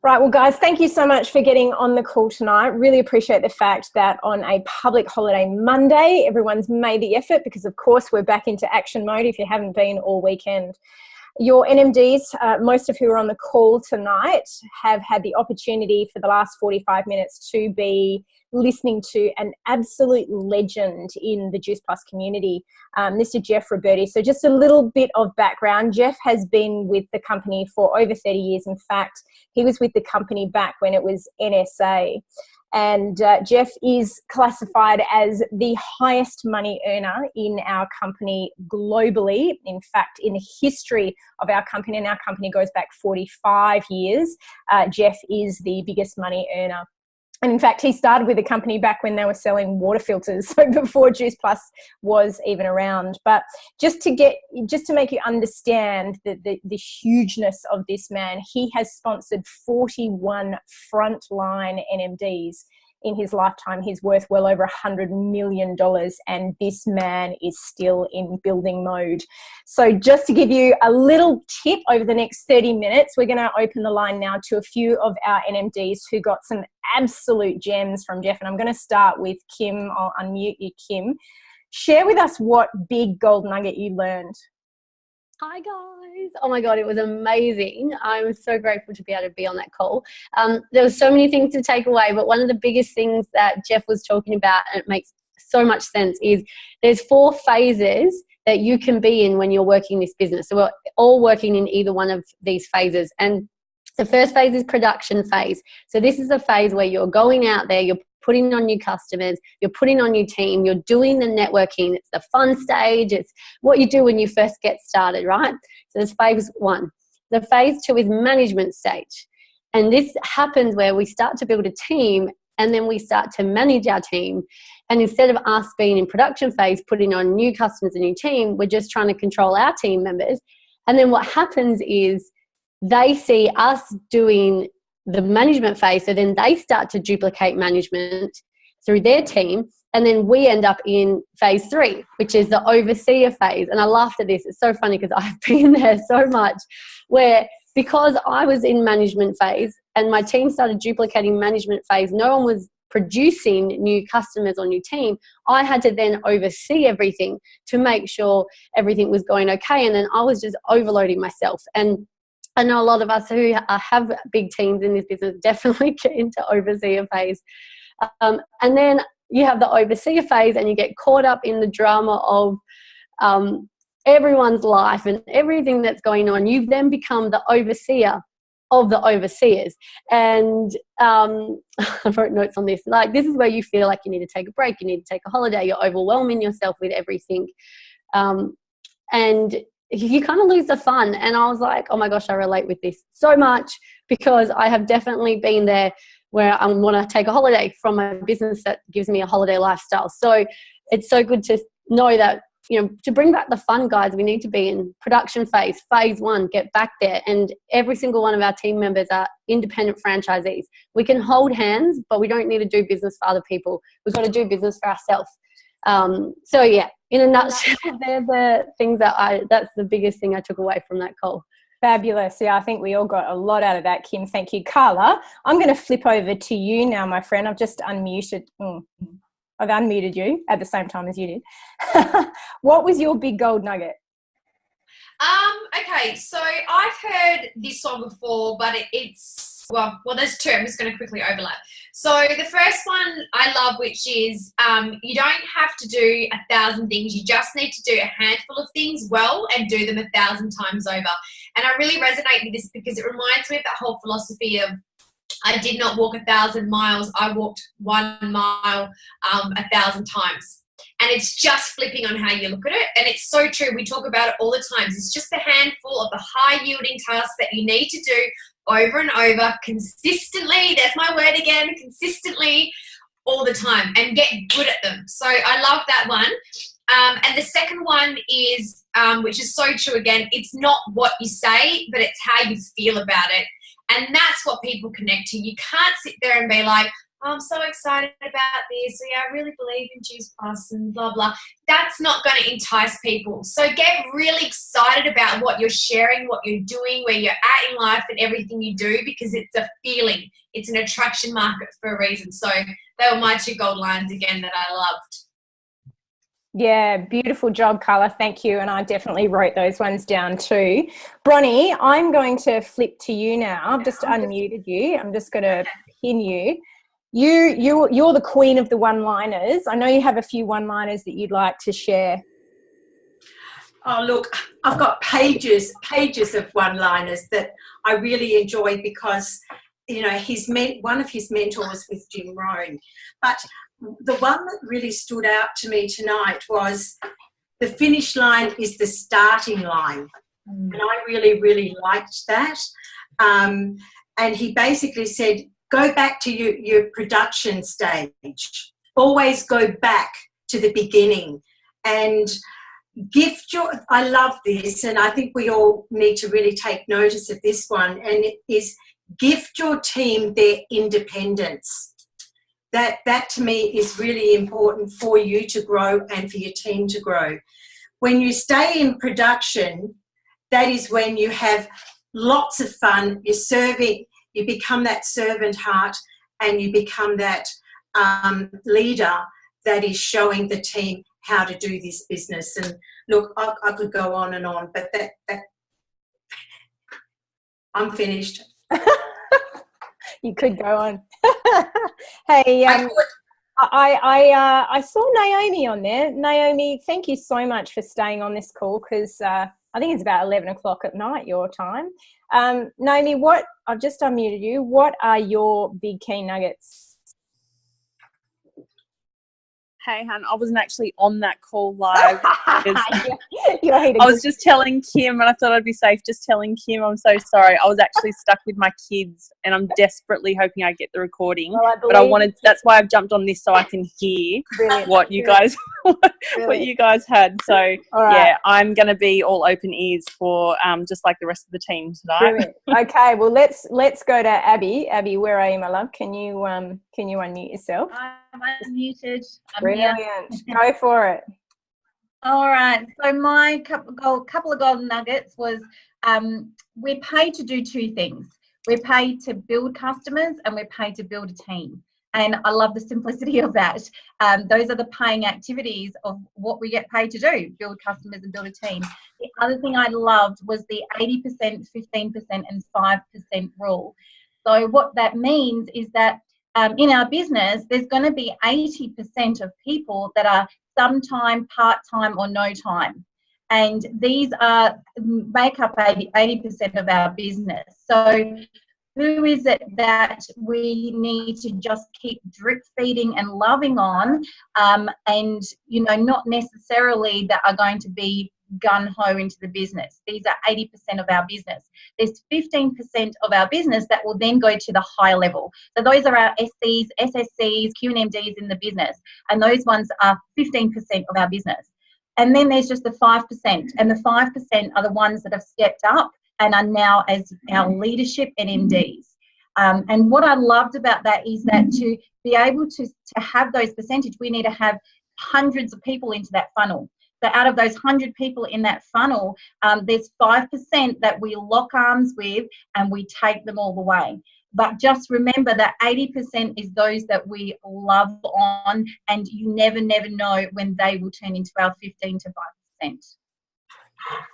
Right, well, guys, thank you so much for getting on the call tonight. Really appreciate the fact that on a public holiday Monday, everyone's made the effort because, of course, we're back into action mode if you haven't been all weekend. Your NMDs, most of who are on the call tonight, have had the opportunity for the last 45 minutes to be listening to an absolute legend in the Juice Plus community, Mr. Jeff Roberti. So just a little bit of background. Jeff has been with the company for over 30 years. In fact, he was with the company back when it was NSA. And Jeff is classified as the highest money earner in our company globally. In fact, in the history of our company, and our company goes back 45 years, Jeff is the biggest money earner. And in fact, he started with the company back when they were selling water filters, so before Juice Plus was even around. But just to make you understand the hugeness of this man, he has sponsored 41 frontline NMDs in his lifetime. He's worth well over $100 million, and this man is still in building mode. So just to give you a little tip over the next 30 minutes, we're going to open the line now to a few of our NMDs who got some absolute gems from Jeff. And I'm going to start with Kim. I'll unmute you, Kim. Share with us what big gold nugget you learned. Hi guys. Oh my God, it was amazing. I'm so grateful to be able to be on that call. There were so many things to take away, but one of the biggest things that Jeff was talking about, and it makes so much sense, is there's 4 phases that you can be in when you're working this business. So we're all working in either one of these phases. And the first phase is production phase. So this is a phase where you're going out there, you're putting on new customers, you're putting on your team, you're doing the networking. It's the fun stage. It's what you do when you first get started, right? So there's phase 1. The phase 2 is management stage. And this happens where we start to build a team and then we start to manage our team. And instead of us being in production phase, putting on new customers, a new team, we're just trying to control our team members. And then what happens is they see us doing the management phase, so then they start to duplicate management through their team, and then we end up in phase 3, which is the overseer phase. And I laughed at this. It's so funny because I've been there so much, where because I was in management phase and my team started duplicating management phase, no one was producing new customers or new team. I had to then oversee everything to make sure everything was going okay, and then I was just overloading myself. And I know a lot of us who have big teams in this business definitely get into overseer phase. And then you have the overseer phase and you get caught up in the drama of everyone's life and everything that's going on. You've then become the overseer of the overseers. And I wrote notes on this. Like, this is where you feel like you need to take a break, you need to take a holiday, you're overwhelming yourself with everything. And you kind of lose the fun. And I was like, oh my gosh, I relate with this so much, because I have definitely been there where I want to take a holiday from a business that gives me a holiday lifestyle. So it's so good to know that, you know, to bring back the fun, guys, we need to be in production phase, phase 1, get back there. And every single one of our team members are independent franchisees. We can hold hands, but we don't need to do business for other people. We've got to do business for ourselves. So yeah, in a nutshell, they're the things that's the biggest thing I took away from that call. Fabulous. Yeah, I think we all got a lot out of that, Kim. Thank you. Carla, I'm going to flip over to you now, my friend. I've just unmuted. I've unmuted you at the same time as you did. What was your big gold nugget? Okay, so I've heard this one before, but it's, well, there's 2. I'm just going to quickly overlap. So the first one I love, which is you don't have to do 1,000 things. You just need to do a handful of things well and do them 1,000 times over. And I really resonate with this because it reminds me of that whole philosophy of, I did not walk 1,000 miles. I walked 1 mile 1,000 times. And it's just flipping on how you look at it. And it's so true. We talk about it all the time. It's just a handful of the high-yielding tasks that you need to do over and over consistently. There's my word again, consistently, all the time, and get good at them. So I love that one. And the second one is, which is so true again, it's not what you say, but it's how you feel about it. And that's what people connect to. You can't sit there and be like, I'm so excited about this. So, yeah, I really believe in Juice Plus and blah, blah. That's not going to entice people. So get really excited about what you're sharing, what you're doing, where you're at in life and everything you do, because it's a feeling. It's an attraction market for a reason. So they were my 2 gold lines again that I loved. Yeah, beautiful job, Carla. Thank you. And I definitely wrote those ones down too. Bronnie, I'm going to flip to you now. I've just unmuted you. I'm just going to pin you. You're the queen of the one-liners. I know you have a few one-liners that you'd like to share. Oh, look, I've got pages of one-liners that I really enjoy because, you know, one of his mentors was Jim Rohn. But the one that really stood out to me tonight was the finish line is the starting line. And I really, really liked that. And he basically said, go back to your production stage. Always go back to the beginning. And I love this, and I think we all need to really take notice of this one, and it is gift your team their independence. That to me is really important for you to grow and for your team to grow. When you stay in production, that is when you have lots of fun, you're serving, you become that servant heart, and you become that leader that is showing the team how to do this business. And look, I could go on and on, but that I'm finished. You could go on. Hey, I saw Naomi on there. Naomi, thank you so much for staying on this call, because I think it's about 11 o'clock at night your time. Naomi, I've just unmuted you. What are your big key nuggets? Hey, hun, I wasn't actually on that call live. I I was just telling Kim, and I thought I'd be safe just telling Kim, I'm so sorry. I was actually stuck with my kids, and I'm desperately hoping I get the recording. Well, that's why I've jumped on this, so I can hear what you guys what you guys had. So right. Yeah, I'm going to be all open ears for just like the rest of the team tonight. Brilliant. Okay, well let's go to Abby. Abby, where are you, my love? Can you unmute yourself? I'm unmuted. Brilliant. Go for it. All right. So my couple of golden nuggets was we're paid to do 2 things. We're paid to build customers, and we're paid to build a team. And I love the simplicity of that. Those are the paying activities of what we get paid to do, build customers and build a team. The other thing I loved was the 80%, 15%, and 5% rule. So what that means is that in our business, there's going to be 80% of people that are sometime, part-time, or no time. And these make up 80% of our business. So who is it that we need to just keep drip feeding and loving on, and, you know, not necessarily that are going to be gun-ho into the business. These are 80% of our business. There's 15% of our business that will then go to the high level. So those are our SCs, SSCs, QNMDs in the business. And those ones are 15% of our business. And then there's just the 5%. And the 5% are the ones that have stepped up and are now as our leadership NMDs. And what I loved about that is that to be able to have those percentage, we need to have hundreds of people into that funnel. So out of those 100 people in that funnel, there's 5% that we lock arms with and we take them all the way. But just remember that 80% is those that we love on, and you never know when they will turn into our 15 to 5%.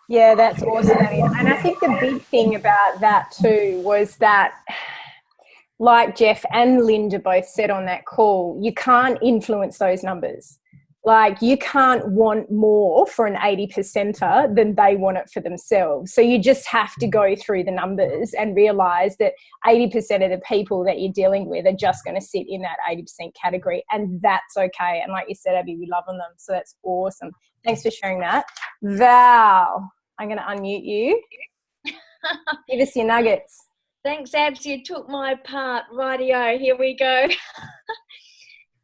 Yeah, that's awesome. And I think the big thing about that too was that, like Jeff and Linda both said on that call, you can't influence those numbers. Like, you can't want more for an 80%er than they want it for themselves. So you just have to go through the numbers and realise that 80% of the people that you're dealing with are just going to sit in that 80% category, and that's okay. And like you said, Abby, we love on them. So that's awesome. Thanks for sharing that. Val, I'm going to unmute you. Give us your nuggets. Thanks, Abs. You took my part. Rightio, here we go.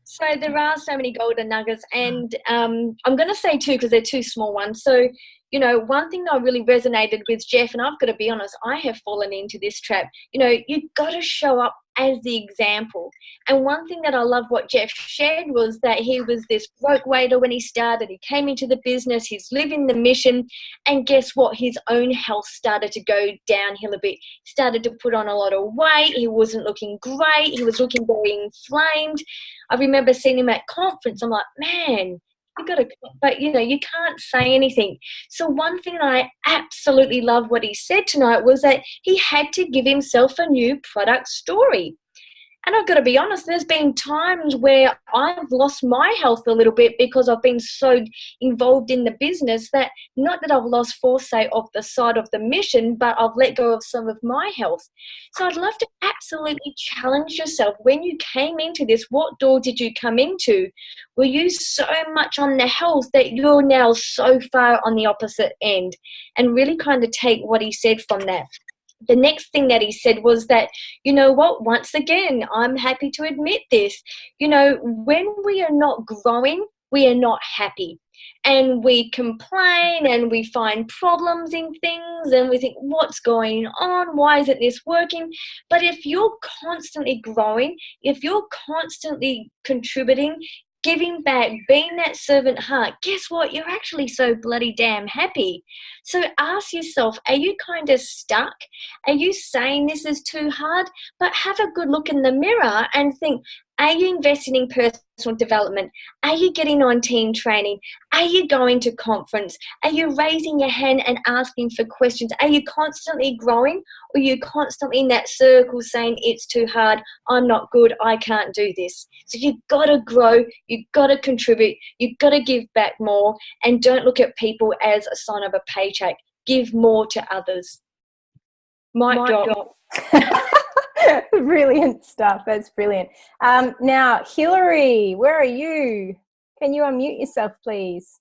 So there are so many golden nuggets, and I'm going to say 2 because they're 2 small ones. So You know, one thing that really resonated with Jeff, and I've got to be honest, I have fallen into this trap. You know, you've got to show up as the example. And one thing that I love what Jeff shared was that he was this broke waiter when he started. He came into the business, he's living the mission, and guess what? His own health started to go downhill a bit. He started to put on a lot of weight. He wasn't looking great. He was looking very inflamed. I remember seeing him at conference. I'm like, man, you got to, but you know, you can't say anything. So one thing I absolutely love what he said tonight was that he had to give himself a new product story. And I've got to be honest, there's been times where I've lost my health a little bit because I've been so involved in the business that not that I've lost foresight of the side of the mission, but I've let go of some of my health. So I'd love to absolutely challenge yourself. When you came into this, what door did you come into? Were you so much on the health that you're now so far on the opposite end? And really kind of take what he said from that. The next thing that he said was that, you know what, once again, I'm happy to admit this, you know, when we are not growing, we are not happy. And we complain and we find problems in things and we think, what's going on? Why isn't this working? But if you're constantly growing, if you're constantly contributing, giving back, being that servant heart, guess what? You're actually so bloody damn happy. So ask yourself, are you kind of stuck? Are you saying this is too hard? But have a good look in the mirror and think, are you investing in personal development? Are you getting on team training? Are you going to conference? Are you raising your hand and asking for questions? Are you constantly growing? Or are you constantly in that circle saying it's too hard, I'm not good, I can't do this? So you've got to grow, you've got to contribute, you've got to give back more, and don't look at people as a sign of a paycheck. Give more to others. Mic drop. Brilliant stuff. That's brilliant. Now, Hillary, where are you? Can you unmute yourself, please?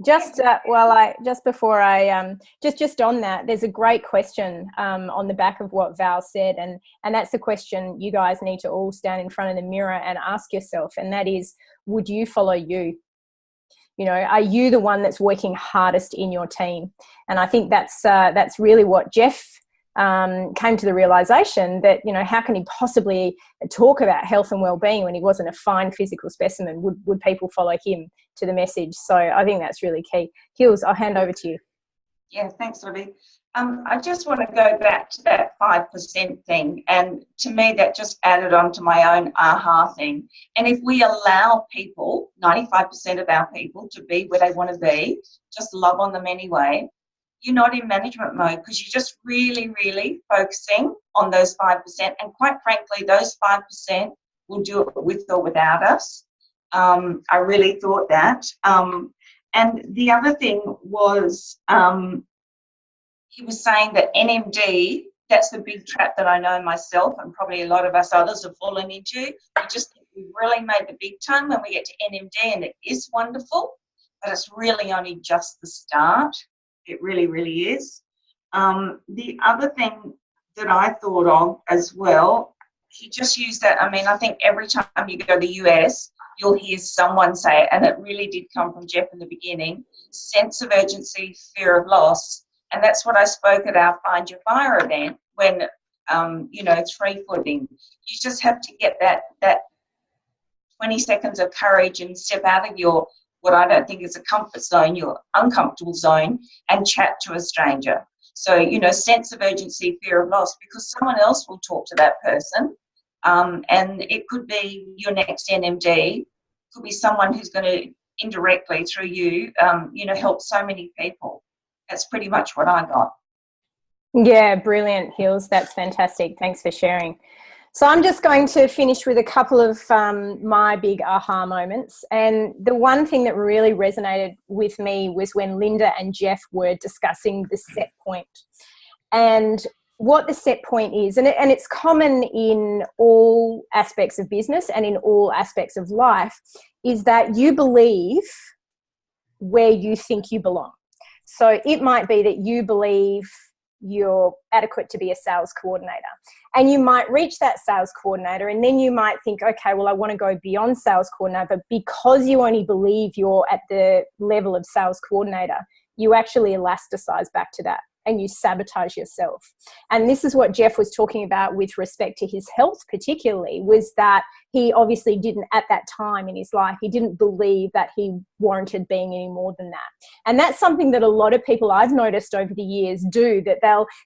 Just before I just on that, there's a great question on the back of what Val said, and that's the question you guys need to all stand in front of the mirror and ask yourself, and that is, would you follow you? You know, are you the one that's working hardest in your team? And I think that's really what Jeff came to the realization that, you know, how can he possibly talk about health and well-being when he wasn't a fine physical specimen? Would people follow him to the message? So I think that's really key. Hills, I'll hand over to you. Yeah, thanks, Libby. I just want to go back to that 5% thing, and to me that just added on to my own aha thing. And if we allow people, 95% of our people, to be where they want to be, just love on them anyway, you're not in management mode, because you're just really, really focusing on those 5%. And quite frankly, those 5% will do it with or without us. I really thought that. And the other thing was, he was saying that NMD, that's the big trap that I know myself and probably a lot of us others have fallen into. We just think we've really made the big time when we get to NMD, and it is wonderful, but it's really only just the start. It really, really is. The other thing that I thought of as well, he just used that. I mean, I think every time you go to the US, you'll hear someone say it, and it really did come from Jeff in the beginning, sense of urgency, fear of loss. And that's what I spoke at our Find Your Fire event when, you know, 3-footing. You just have to get that 20 seconds of courage and step out of your, what I don't think is a comfort zone, your uncomfortable zone, and chat to a stranger. So, you know, sense of urgency, fear of loss, because someone else will talk to that person. And it could be your next NMD, could be someone who's going to indirectly through you, you know, help so many people. That's pretty much what I got. Yeah, brilliant, Hills. That's fantastic. Thanks for sharing. So I'm just going to finish with a couple of my big aha moments. And the one thing that really resonated with me was when Linda and Jeff were discussing the set point. And what the set point is, and it's common in all aspects of business and in all aspects of life, is that you believe where you think you belong. So it might be that you believe you're adequate to be a sales coordinator. And you might reach that sales coordinator, and then you might think, okay, well, I want to go beyond sales coordinator, but because you only believe you're at the level of sales coordinator, you actually elasticize back to that and you sabotage yourself. And this is what Jeff was talking about with respect to his health particularly, was that he obviously didn't, at that time in his life, he didn't believe that he warranted being any more than that. And that's something that a lot of people I've noticed over the years do, that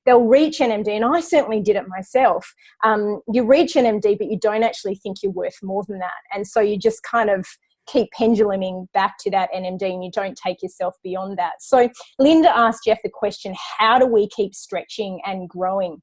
they'll reach NMD, and I certainly did it myself. You reach NMD, but you don't actually think you're worth more than that. And so you just kind of keep penduluming back to that NMD, and you don't take yourself beyond that. So Linda asked Jeff the question, how do we keep stretching and growing?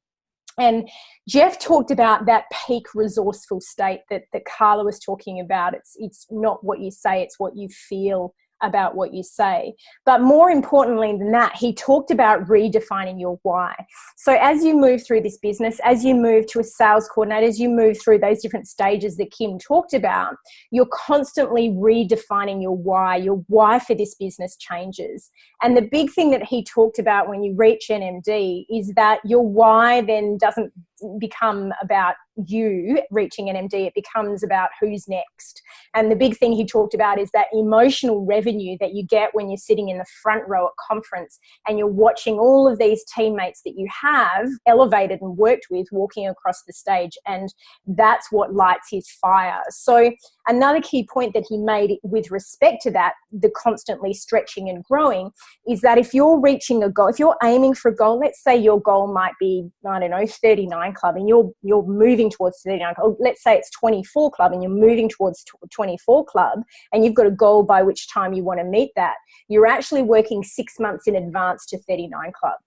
And Jeff talked about that peak resourceful state that Carla was talking about. It's not what you say, it's what you feel about what you say. But more importantly than that, he talked about redefining your why. So as you move through this business, as you move to a sales coordinator, as you move through those different stages that Kim talked about, you're constantly redefining your why. Your why for this business changes. And the big thing that he talked about when you reach NMD is that your why then doesn't become about you reaching NMD, it becomes about who's next. And the big thing he talked about is that emotional revenue that you get when you're sitting in the front row at conference and you're watching all of these teammates that you have elevated and worked with walking across the stage, and that's what lights his fire. So another key point that he made with respect to that, the constantly stretching and growing, is that if you're reaching a goal, if you're aiming for a goal, let's say your goal might be, I don't know, 39 club, and you're moving towards 39, or let's say it's 24 club and you're moving towards 24 club, and you've got a goal by which time you want to meet that, you're actually working 6 months in advance to 39 club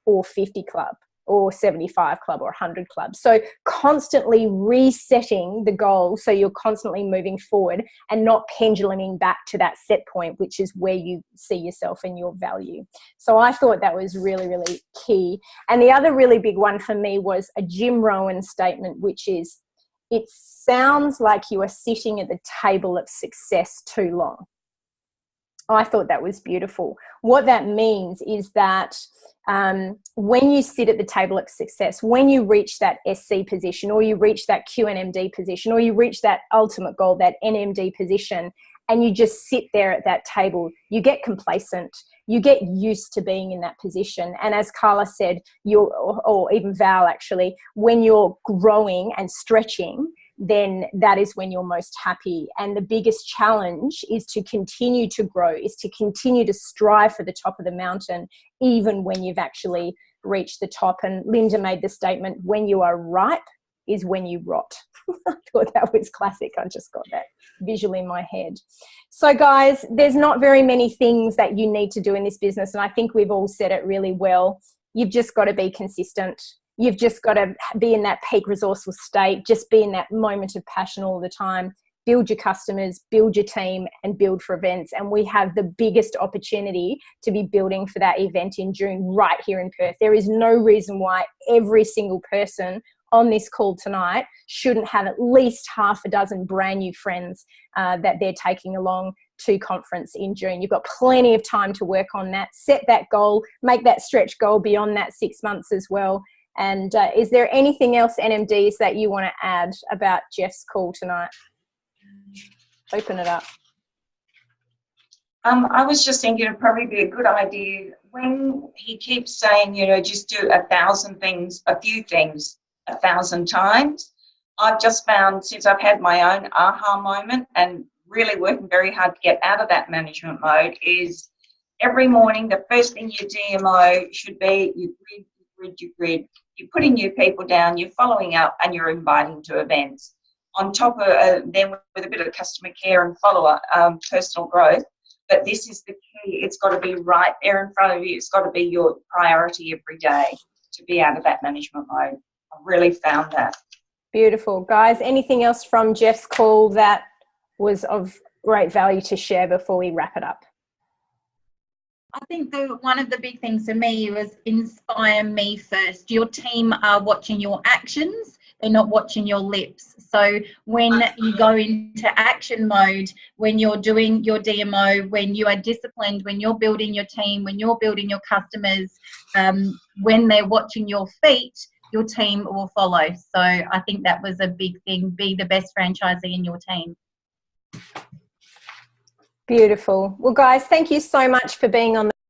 or 50 club or 75 club or 100 club. So constantly resetting the goal, so you're constantly moving forward and not penduluming back to that set point, which is where you see yourself and your value. So I thought that was really, really key. And the other really big one for me was a Jim Rohn statement, which is, it sounds like you are sitting at the table of success too long. I thought that was beautiful. What that means is that when you sit at the table of success, when you reach that SC position, or you reach that QNMD position, or you reach that ultimate goal, that NMD position, and you just sit there at that table, you get complacent. You get used to being in that position. And as Carla said, or even Val actually, when you're growing and stretching, then that is when you're most happy. And the biggest challenge is to continue to grow, is to continue to strive for the top of the mountain, even when you've actually reached the top. And Linda made the statement, when you are ripe is when you rot. I thought that was classic. I just got that visually in my head. So guys, there's not very many things that you need to do in this business. And I think we've all said it really well. You've just got to be consistent. You've just got to be in that peak resourceful state, just be in that moment of passion all the time. Build your customers, build your team, and build for events. And we have the biggest opportunity to be building for that event in June right here in Perth. There is no reason why every single person on this call tonight shouldn't have at least half a dozen brand new friends that they're taking along to conference in June. You've got plenty of time to work on that. Set that goal, make that stretch goal beyond that 6 months as well. And is there anything else, NMDs, that you want to add about Jeff's call tonight? Open it up. I was just thinking it'd probably be a good idea when he keeps saying, you know, just do 1,000 things, a few things 1,000 times. I've just found, since I've had my own aha moment and really working very hard to get out of that management mode, is every morning the first thing your DMO should be, you grid, you're putting new people down, you're following up, and you're inviting to events. On top of then with a bit of customer care and follow-up, personal growth. But this is the key. It's got to be right there in front of you. It's got to be your priority every day to be out of that management mode. I really found that. Beautiful. Guys, anything else from Jeff's call that was of great value to share before we wrap it up? I think one of the big things for me was inspire me first. Your team are watching your actions. they're not watching your lips. So when you go into action mode, when you're doing your DMO, when you are disciplined, when you're building your team, when you're building your customers, when they're watching your feet, your team will follow. So I think that was a big thing. Be the best franchisee in your team. Beautiful. Well, guys, thank you so much for being on